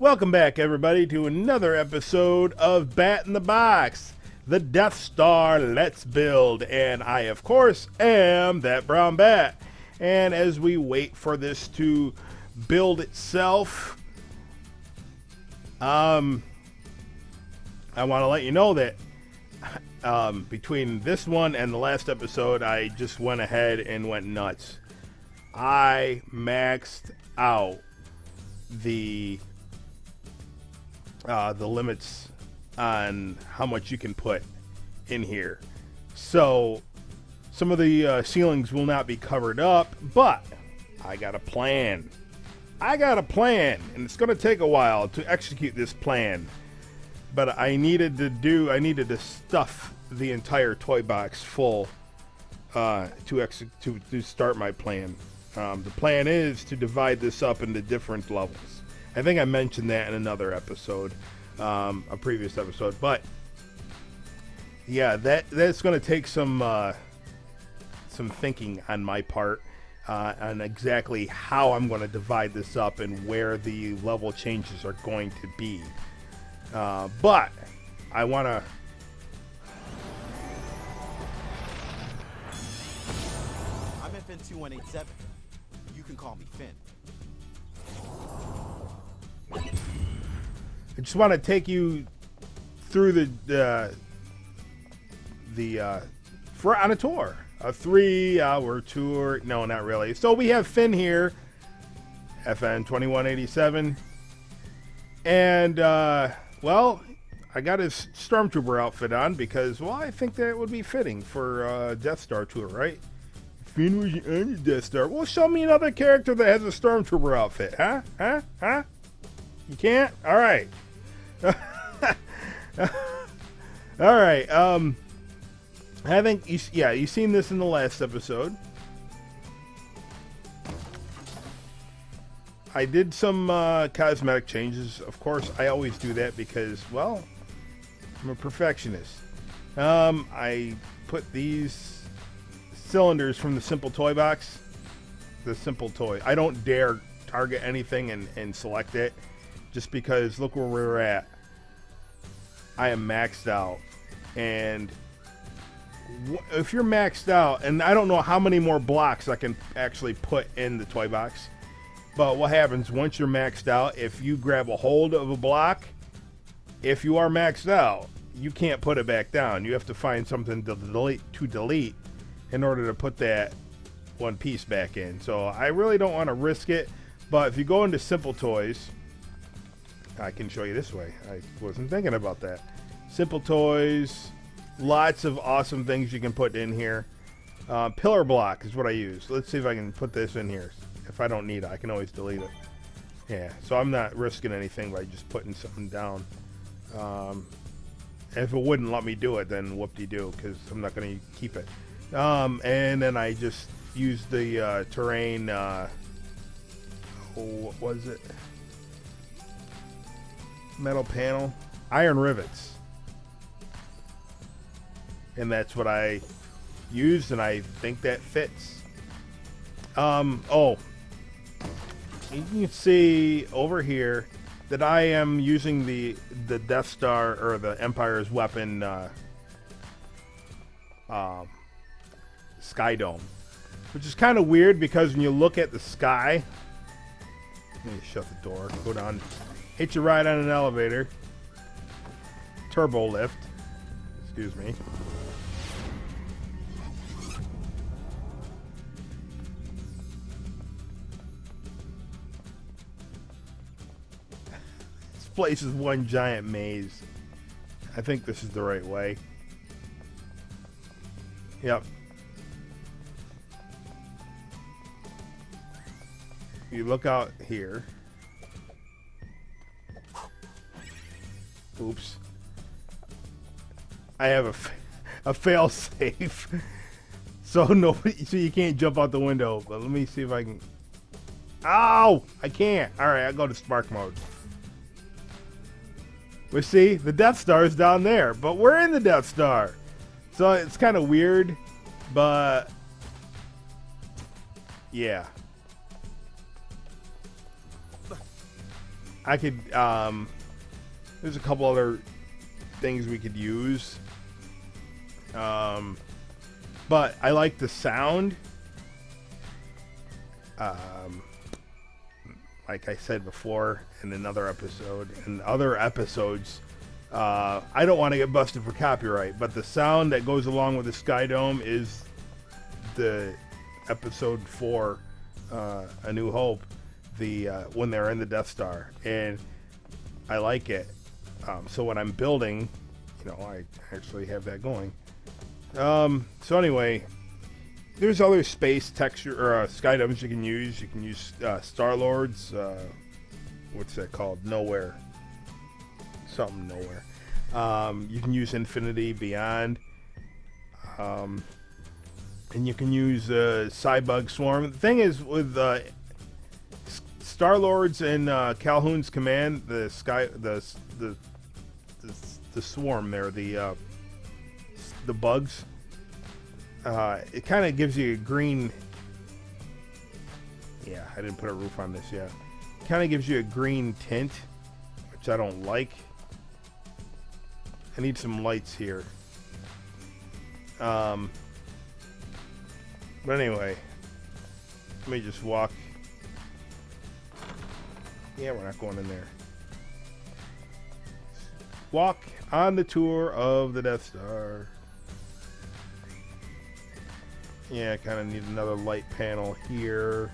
Welcome back, everybody, to another episode of Bat in the Box, the Death Star Let's Build. And I, of course, am that brown bat. And as we wait for this to build itself, I want to let you know that between this one and the last episode, I just went ahead and went nuts. I maxed out the limits on how much you can put in here. So some of the ceilings will not be covered up, but I got a plan. And it's going to take a while to execute this plan. But I needed to stuff the entire toy box full to start my plan. The plan is to divide this up into different levels. I think I mentioned that in another episode, a previous episode. But yeah, that's going to take some thinking on my part on exactly how I'm going to divide this up and where the level changes are going to be. But I want to. I'm FN 2187. You can call me Finn. I just want to take you through on a tour, a 3-hour tour. No, not really. So we have Finn here, FN 2187, and well, I got his Stormtrooper outfit on because, well, I think that would be fitting for a Death Star tour, right? Finn was on the Death Star. Well, show me another character that has a Stormtrooper outfit, huh? You can't? All right. All right. I think you've seen this in the last episode. I did some cosmetic changes. Of course, I always do that because, well, I'm a perfectionist. I put these cylinders from the Simple Toy box. The Simple Toy. I don't dare target anything and select it just because look where we're at. I am maxed out. And if you're maxed out, and I don't know how many more blocks I can actually put in the toy box. But what happens once you're maxed out, if you grab a hold of a block, if you are maxed out, you can't put it back down. You have to find something to delete in order to put that one piece back in. So I really don't want to risk it. But if you go into Simple Toys, I can show you this way. I wasn't thinking about that. Simple Toys, lots of awesome things you can put in here. Pillar block is what I use. Let's see if I can put this in here. If I don't need it, I can always delete it. Yeah, so I'm not risking anything by just putting something down. If it wouldn't let me do it, then whoop-de-doo, because I'm not going to keep it. And then I just used the terrain, what was it? Metal panel. Iron rivets. And that's what I used, and I think that fits. Oh. You can see over here that I am using the Death Star or the Empire's weapon Sky Dome, which is kind of weird because when you look at the sky, let me shut the door, go down, hit your ride on an elevator, turbo lift, excuse me. Place is one giant maze. I think this is the right way. Yep. You look out here. Oops. I have a fail safe. So you can't jump out the window. But let me see if I can. Ow! I can't. All right, I'll go to spark mode. We see the Death Star is down there, but we're in the Death Star. So it's kind of weird, but yeah. I could, there's a couple other things we could use. But I like the sound. Like I said before in another episode, and other episodes, I don't want to get busted for copyright, but the sound that goes along with the Sky Dome is the episode 4, A New Hope, the when they're in the Death Star, and I like it. So when I'm building, I actually have that going. So anyway, there's other space texture or Sky Domes you can use. You can use Star-Lord's, what's that called? Nowhere. Something Nowhere. You can use Infinity Beyond. And you can use Cybug Swarm. The thing is with Star-Lord's and Calhoun's command, the swarm there, the bugs. It kind of gives you a green. Yeah, I didn't put a roof on this yet. Kind of gives you a green tint, which I don't like. I need some lights here. But anyway, let me just walk. Yeah, we're not going in there. Walk on the tour of the Death Star. Yeah, I kind of need another light panel here.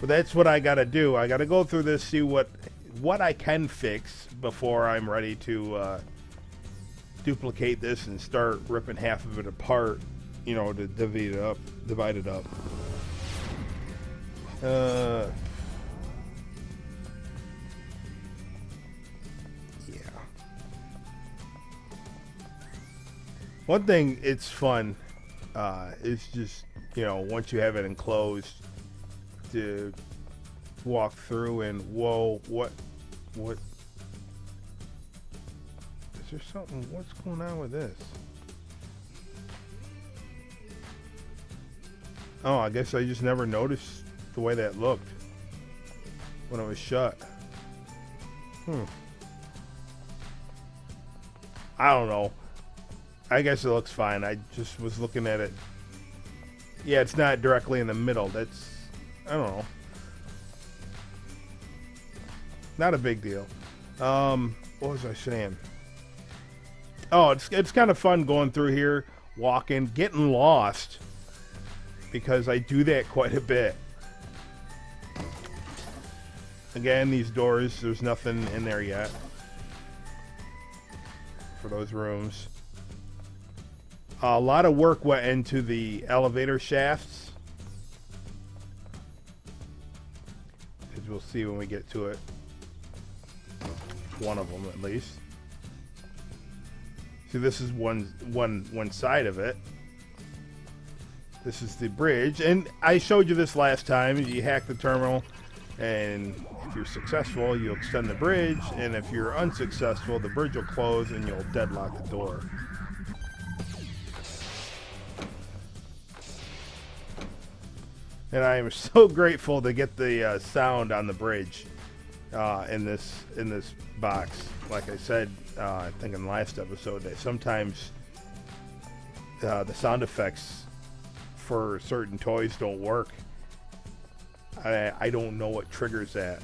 But that's what I got to do. I got to go through this, see what I can fix before I'm ready to duplicate this and start ripping half of it apart, to divide it up. One thing, it's fun. It's just, once you have it enclosed, to walk through and, whoa, what? Is there something? What's going on with this? Oh, I guess I just never noticed the way that looked when it was shut. I don't know. I guess it looks fine. I just was looking at it. Yeah, it's not directly in the middle. That's, I don't know. Not a big deal. What was I saying? Oh, it's kind of fun going through here, walking, getting lost, because I do that quite a bit. Again, these doors, there's nothing in there yet for those rooms. A lot of work went into the elevator shafts, as we'll see when we get to it. One of them, at least. See, this is one side of it. This is the bridge, and I showed you this last time. You hack the terminal, and if you're successful, you'll extend the bridge, and if you're unsuccessful, the bridge will close and you'll deadlock the door. And I am so grateful to get the sound on the bridge in this box. Like I said, I think in the last episode, that sometimes the sound effects for certain toys don't work. I don't know what triggers that.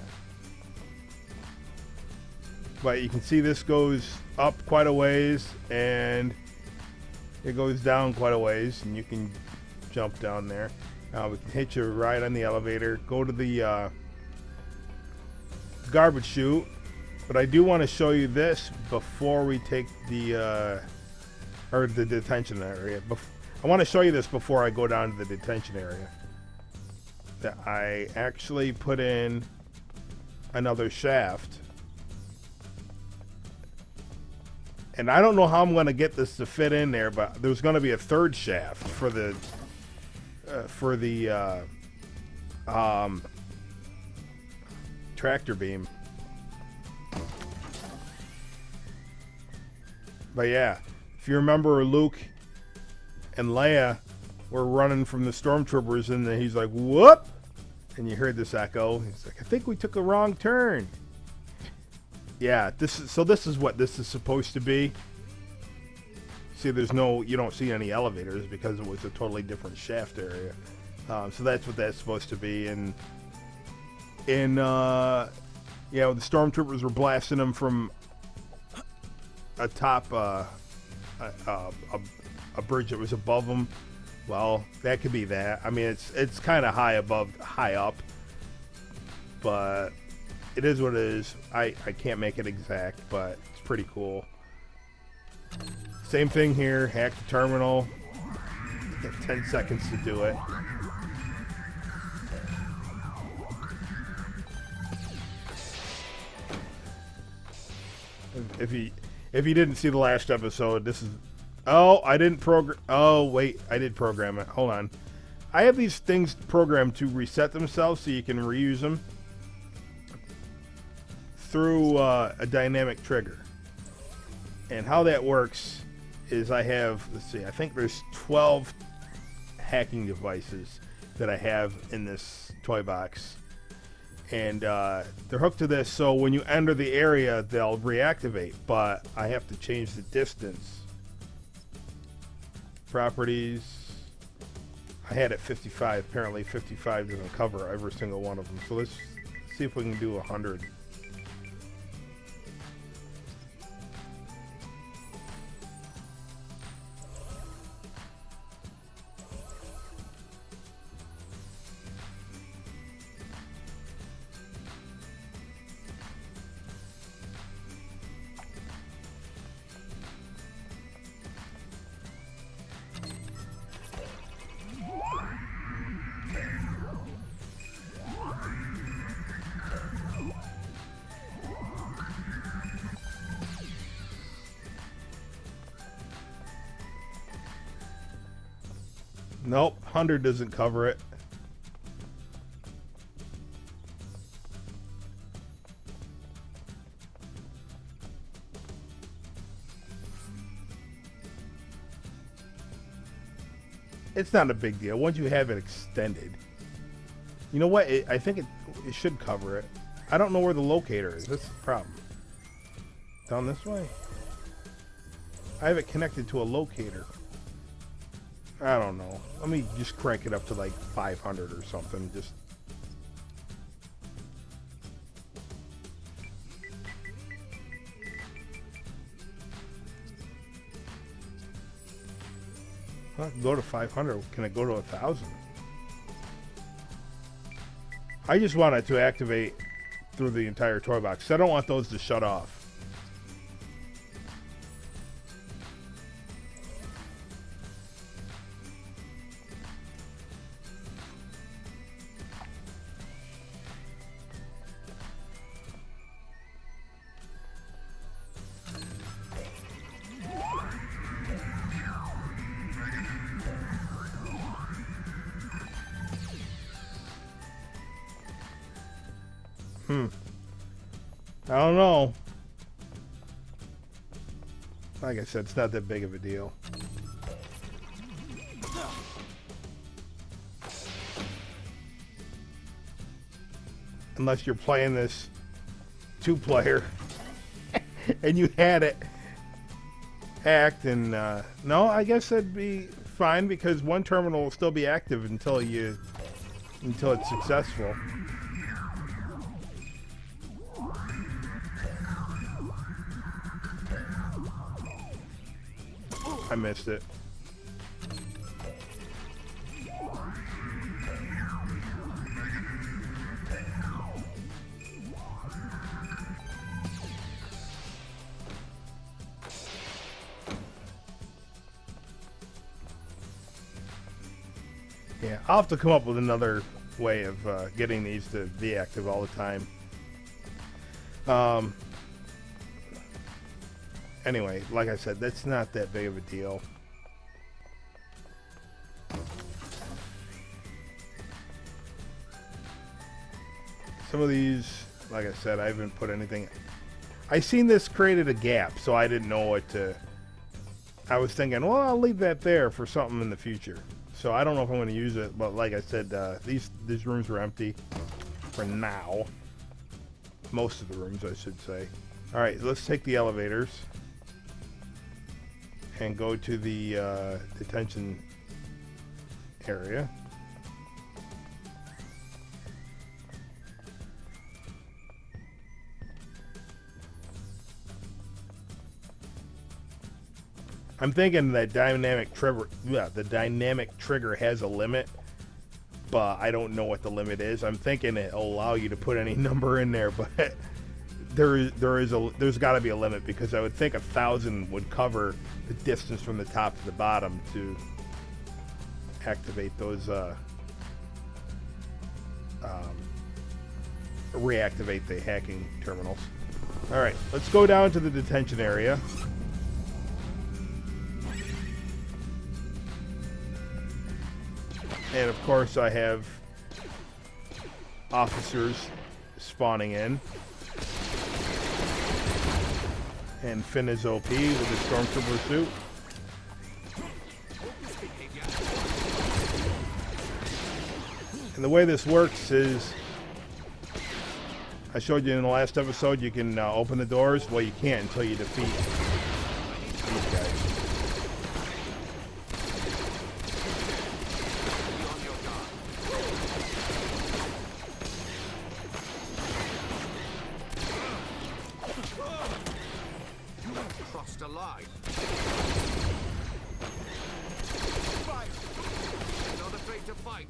But you can see this goes up quite a ways, and it goes down quite a ways, and you can jump down there. We can hitch a ride on the elevator, go to the garbage chute, but I do want to show you this before we take the detention area. I want to show you this before I go down to the detention area. That I actually put in another shaft, and I don't know how I'm going to get this to fit in there, but there's going to be a third shaft for the tractor beam. But yeah, if you remember, Luke and Leia were running from the stormtroopers, and then he's like, whoop, And you heard this echo. He's like, I think we took a wrong turn. Yeah, this is what this is supposed to be. See, you don't see any elevators because it was a totally different shaft area. So that's what that's supposed to be. And the stormtroopers were blasting them from atop a bridge that was above them. Well, that could be that. I mean, it's kind of high up, but it is what it is. I can't make it exact, but it's pretty cool. Same thing here. Hack the terminal. You have 10 seconds to do it. If you didn't see the last episode, this is... Oh, I didn't program... Oh, wait. I did program it. Hold on. I have these things programmed to reset themselves so you can reuse them through a dynamic trigger. And how that works is I have... Let's see. I think there's 12 hacking devices that I have in this toy box. And they're hooked to this, so when you enter the area, they'll reactivate. But I have to change the distance. Properties. I had it 55. Apparently 55 doesn't cover every single one of them. So let's see if we can do 100. Nope, 100 doesn't cover it. It's not a big deal once you have it extended. You know what? I think it should cover it. I don't know where the locator is. That's the problem. Down this way? I have it connected to a locator. I don't know. Let me just crank it up to like 500 or something. Just. Well, I can go to 500. Can I go to 1,000? I just want it to activate through the entire toy box. I don't want those to shut off. I don't know. Like I said, it's not that big of a deal. Unless you're playing this 2-player and you had it hacked, and no, I guess that'd be fine because one terminal will still be active until it's successful. I missed it. Yeah, I'll have to come up with another way of getting these to be active all the time. Anyway, like I said, that's not that big of a deal. Some of these, like I said, I haven't put anything. I seen this created a gap, so I didn't know what to. I was thinking, well, I'll leave that there for something in the future. so I don't know if I'm going to use it. But like I said, these rooms are empty for now. Most of the rooms, I should say. All right, let's take the elevators and go to the detention area. I'm thinking that the dynamic trigger has a limit, but I don't know what the limit is. I'm thinking it'll allow you to put any number in there, but there's got to be a limit, because I would think 1,000 would cover the distance from the top to the bottom to activate those, reactivate the hacking terminals. All right, let's go down to the detention area. And of course I have officers spawning in. And Finn is OP with his Stormtrooper suit. And the way this works is, I showed you in the last episode, you can open the doors. Well, you can't until you defeat these guys. Crossed a line. Fight. Not afraid to fight.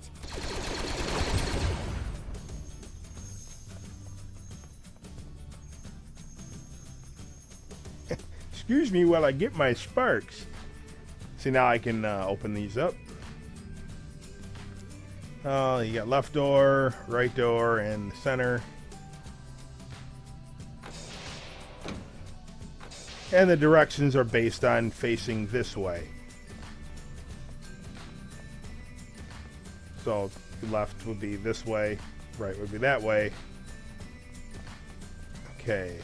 Excuse me while I get my sparks. See, now I can open these up. You got left door, right door, and the center. And the directions are based on facing this way. So left would be this way, right would be that way. Okay.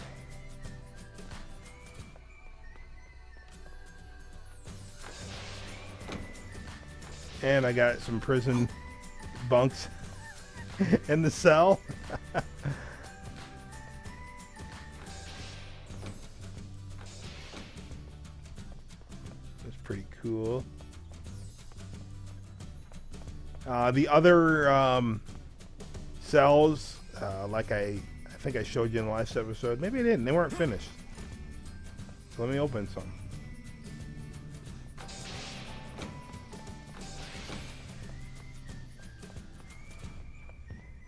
And I got some prison bunks in the cell. Pretty cool. The other cells, like I think I showed you in the last episode. Maybe I didn't. They weren't finished. So let me open some.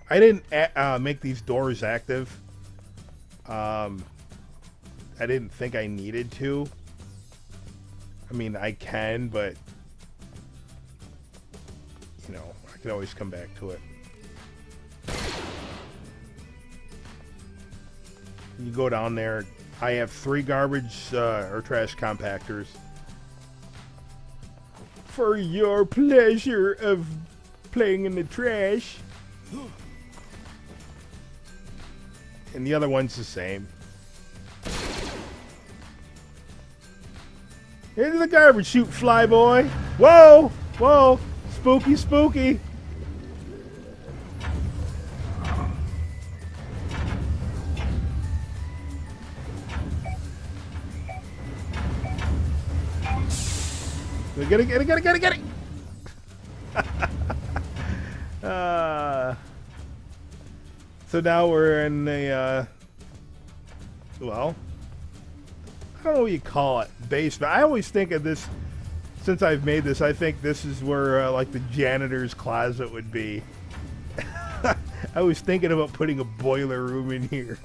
I didn't make these doors active. I didn't think I needed to. I mean, I can, but, you know, I can always come back to it. You go down there. I have 3 garbage or trash compactors. For your pleasure of playing in the trash. And the other one's the same. Into the garbage chute, flyboy. Whoa! Whoa! Spooky, spooky. Get it! So now we're in the, well, I don't know what you call it, basement. I always think of this, since I've made this, I think this is where, like, the janitor's closet would be. I was thinking about putting a boiler room in here.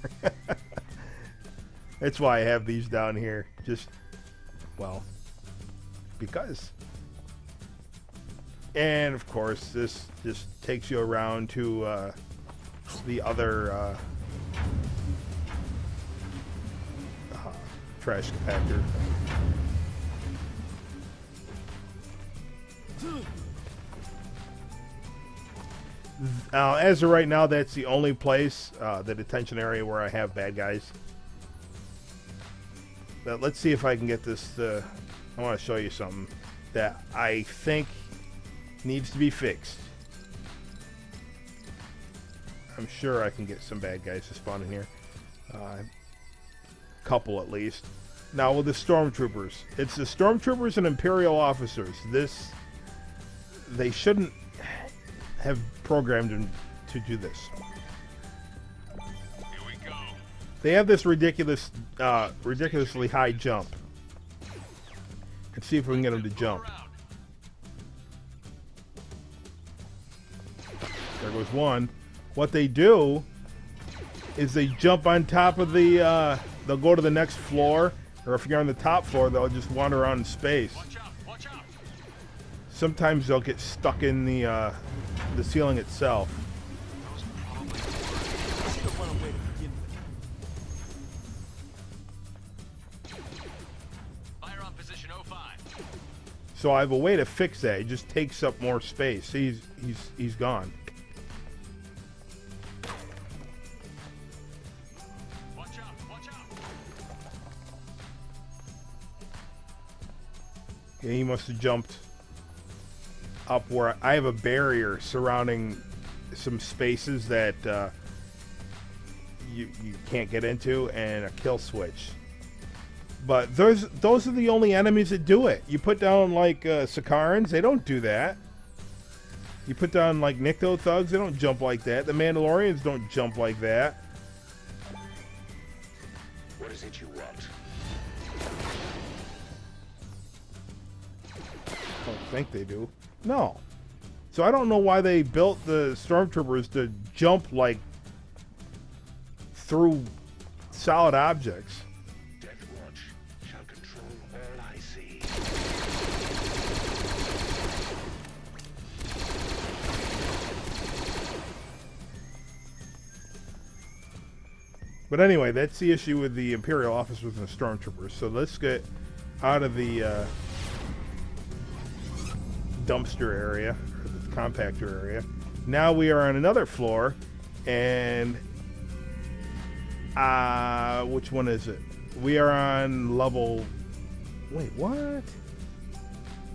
That's why I have these down here. Just, well, because. And, of course, this just takes you around to the other trash compactor. As of right now, that's the only place, the detention area, where I have bad guys. But let's see if I can get this to... I want to show you something that I think Needs to be fixed. I'm sure I can get some bad guys to spawn in here. Couple at least. Now with the stormtroopers, it's the stormtroopers and Imperial officers. They shouldn't have programmed them to do this. Here we go. They have this ridiculously high jump. Let's see if we can get them to jump. There goes one. What they do is they jump on top of the, they'll go to the next floor, or if you're on the top floor, they'll just wander around in space. Watch out, watch out. Sometimes they'll get stuck in the ceiling itself. Those probably I should have run away to begin with. fire on position 05. So I have a way to fix that. It just takes up more space. See, he's gone. Watch out, watch out. Yeah, he must have jumped up where I have a barrier surrounding some spaces that you can't get into, and a kill switch. But those are the only enemies that do it. You put down like Sakarans, they don't do that. You put down like Nikto thugs, they don't jump like that. The Mandalorians don't jump like that. What is it you want? I don't think they do. No. So I don't know why they built the stormtroopers to jump like through solid objects. Death Watch shall control all I see. But anyway, that's the issue with the Imperial officers and the stormtroopers. So let's get out of the dumpster area, or the compactor area. Now we are on another floor, and which one is it? We are on level. Wait, what?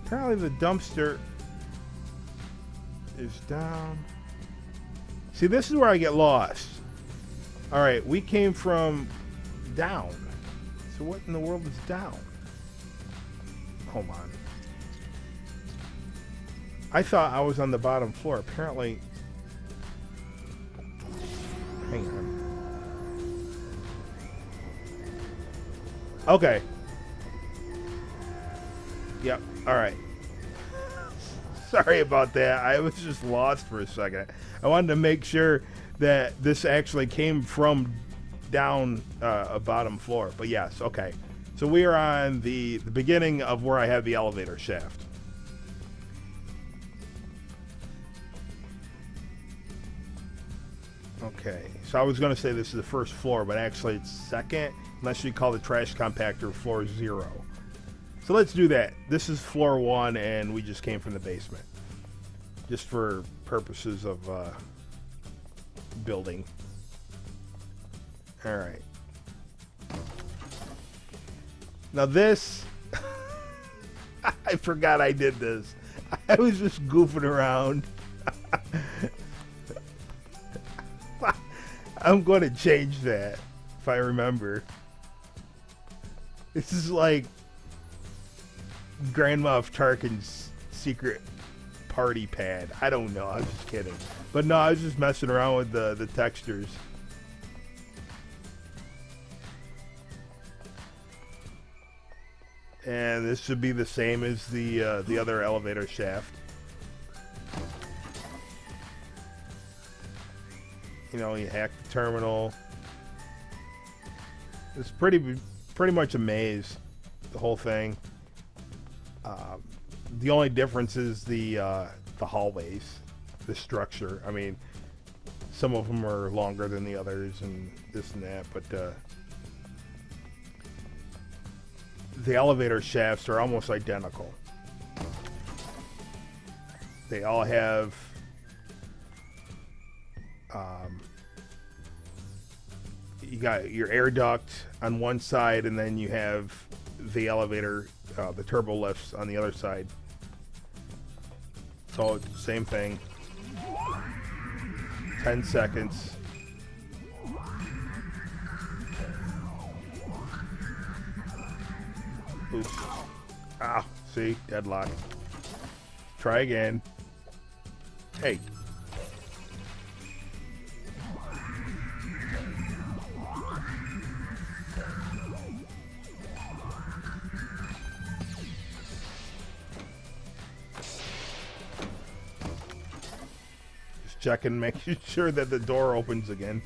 Apparently the dumpster is down. See, this is where I get lost. All right, we came from down. So what in the world is down? Hold on. I thought I was on the bottom floor. Apparently, hang on. Okay. Yep. All right. Sorry about that. I was just lost for a second. I wanted to make sure that this actually came from down a bottom floor. But yes, okay. So we are on the beginning of where I have the elevator shaft. Okay, so I was going to say this is the first floor, but actually it's second, unless you call the trash compactor floor 0. So let's do that. This is floor 1, and we just came from the basement. Just for purposes of building. All right. Now this, I forgot I did this. I was just goofing around. I'm going to change that if I remember. This is like Grand Moff Tarkin's secret party pad. I don't know. I'm just kidding. But no, I was just messing around with the textures. And this should be the same as the other elevator shaft. You know, you hack the terminal. It's pretty much a maze, the whole thing. The only difference is the hallways, the structure. I mean, some of them are longer than the others, and this and that. But the elevator shafts are almost identical. They all have you got your air duct on one side, and then you have the elevator, the turbo lifts on the other side. So same thing. 10 seconds. Oops. Ah, see? Deadlock. Try again. Hey. Just checking, making sure that the door opens again.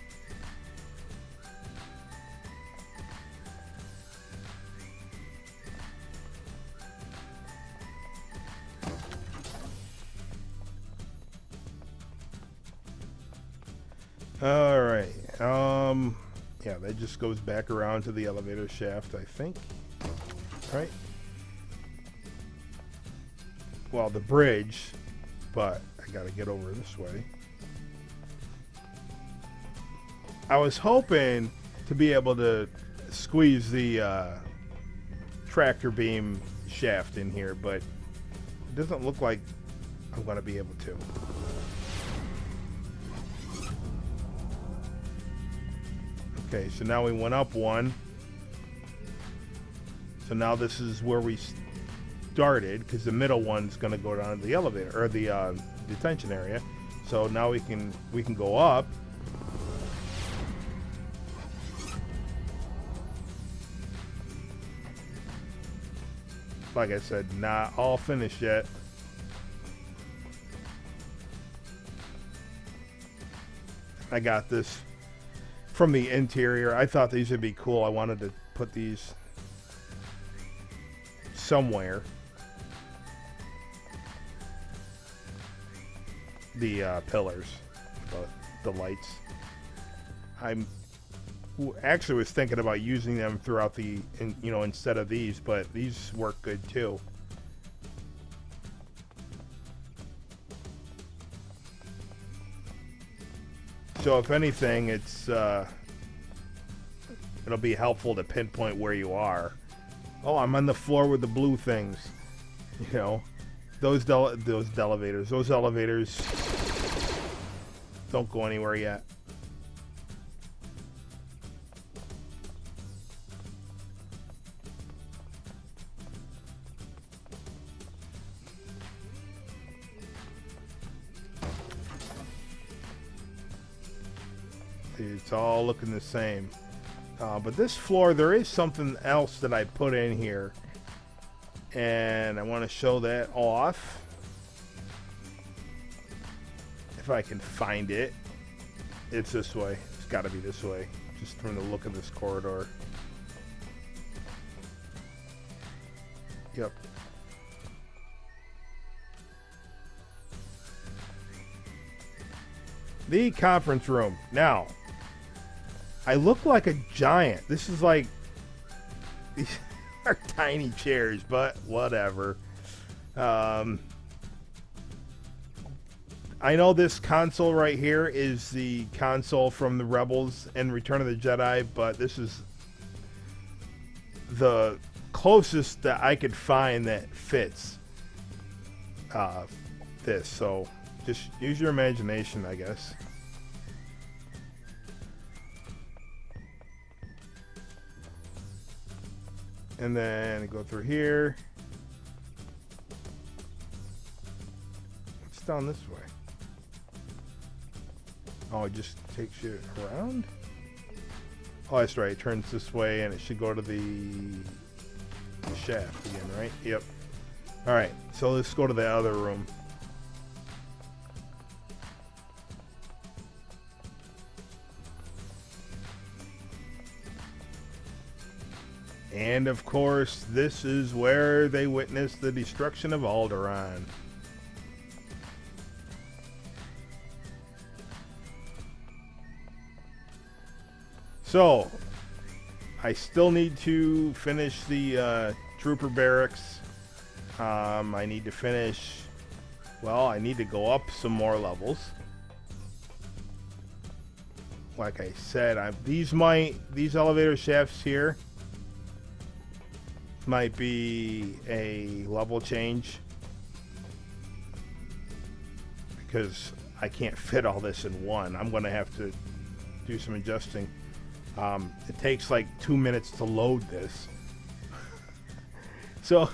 All right. Yeah, that just goes back around to the elevator shaft, I think. Right? Well, the bridge, but I gotta get over this way. I was hoping to be able to squeeze the tractor beam shaft in here, but it doesn't look like I'm gonna be able to. Okay, so now we went up one. So now this is where we started, because the middle one's going to go down to the elevator or the detention area. So now we can go up. Like I said, not all finished yet. I got this from the interior. I thought these would be cool. I wanted to put these somewhere. The pillars, the lights. I'm actually was thinking about using them throughout the, instead of these, but these work good too. So if anything, it'll be helpful to pinpoint where you are. Oh, I'm on the floor with the blue things. Those elevators don't go anywhere yet. It's all looking the same. But this floor, there is something else that I put in here. And I want to show that off. If I can find it. It's this way. It's got to be this way. Just from the look of this corridor. Yep. The conference room. Now, I look like a giant. This is like, these are tiny chairs, but whatever. I know this console right here is the console from the Rebels and Return of the Jedi, but this is the closest that I could find that fits this. So just use your imagination, I guess. And then go through here. It's down this way. Oh, it just takes you around? Oh, that's right. It turns this way and it should go to the shaft again, right? Yep. Alright, so let's go to the other room. And of course, this is where they witnessed the destruction of Alderaan. So, I still need to finish the trooper barracks. I need to finish, well, I need to go up some more levels. Like I said, these elevator shafts here might be a level change. because I can't fit all this in one. I'm going to have to do some adjusting. It takes like 2 minutes to load this. So,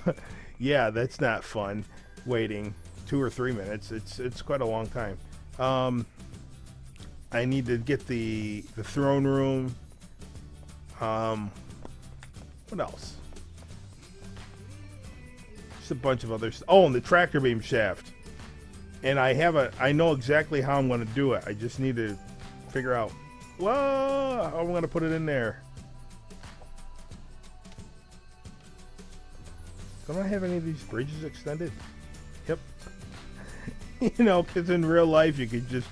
yeah, that's not fun. Waiting 2 or 3 minutes. It's quite a long time. I need to get the throne room. What else? Just a bunch of others. Oh, and the tractor beam shaft. And I know exactly how I'm going to do it. I just need to figure out, how I'm going to put it in there. Don't I have any of these bridges extended? Yep. You know, because in real life you could just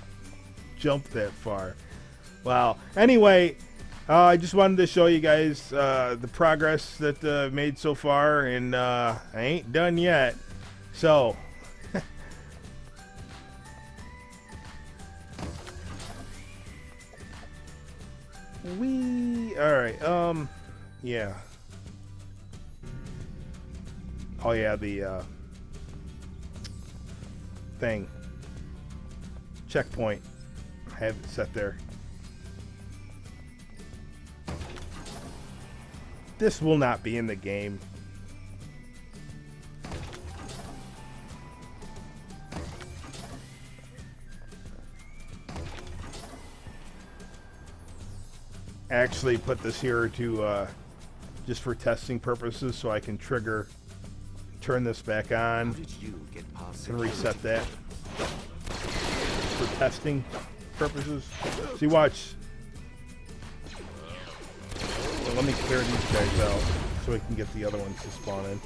jump that far. Wow. Anyway, I just wanted to show you guys the progress that I've made so far, and I ain't done yet. So, alright, yeah. Oh yeah, the thing. Checkpoint. I have it set there. This will not be in the game. Actually put this here to just for testing purposes, so I can turn this back on and reset that for testing purposes. See, watch. So let me clear these guys out so we can get the other ones to spawn in.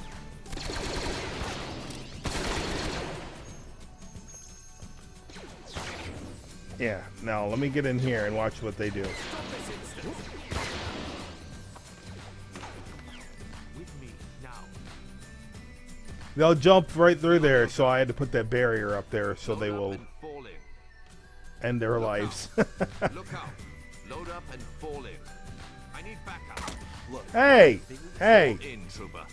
Yeah, now let me get in here and watch what they do. They'll jump right through there, so I had to put that barrier up there so they will end their lives. Look out. Load up and fall in. I need backup. Look. Hey! Hey! In, trooper.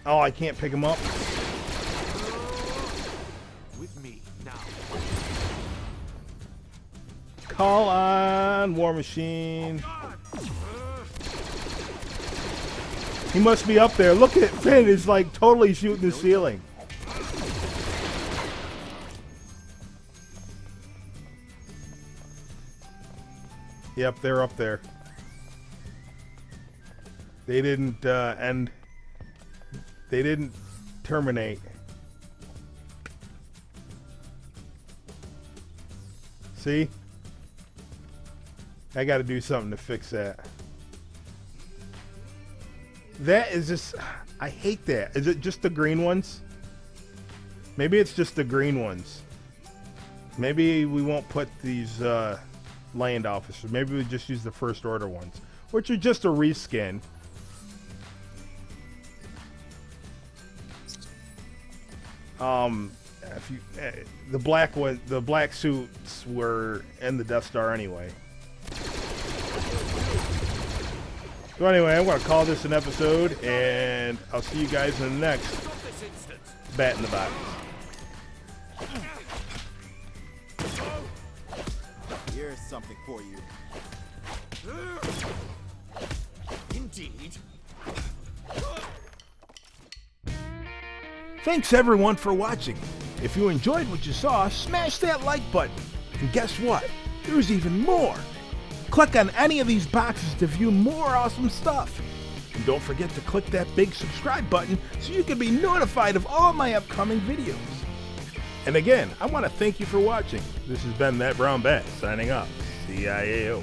Oh, I can't pick him up. With me now. Call on War Machine. He must be up there. Look at Finn is like totally shooting the ceiling. Yep, they're up there. They didn't end. They didn't terminate. See? I got to do something to fix that. That is just... I hate that. Is it just the green ones? Maybe it's just the green ones. Maybe we won't put these land officers. Maybe we just use the First Order ones, which are just a reskin. If you the black suits were in the Death Star anyway. So anyway, I'm going to call this an episode, and I'll see you guys in the next Bat in the Box. Here's something for you. Indeed. Thanks everyone for watching. If you enjoyed what you saw, smash that like button. And guess what? There's even more. Click on any of these boxes to view more awesome stuff. And don't forget to click that big subscribe button so you can be notified of all my upcoming videos. And again, I want to thank you for watching. This has been That Brown Bat signing off. CIAO.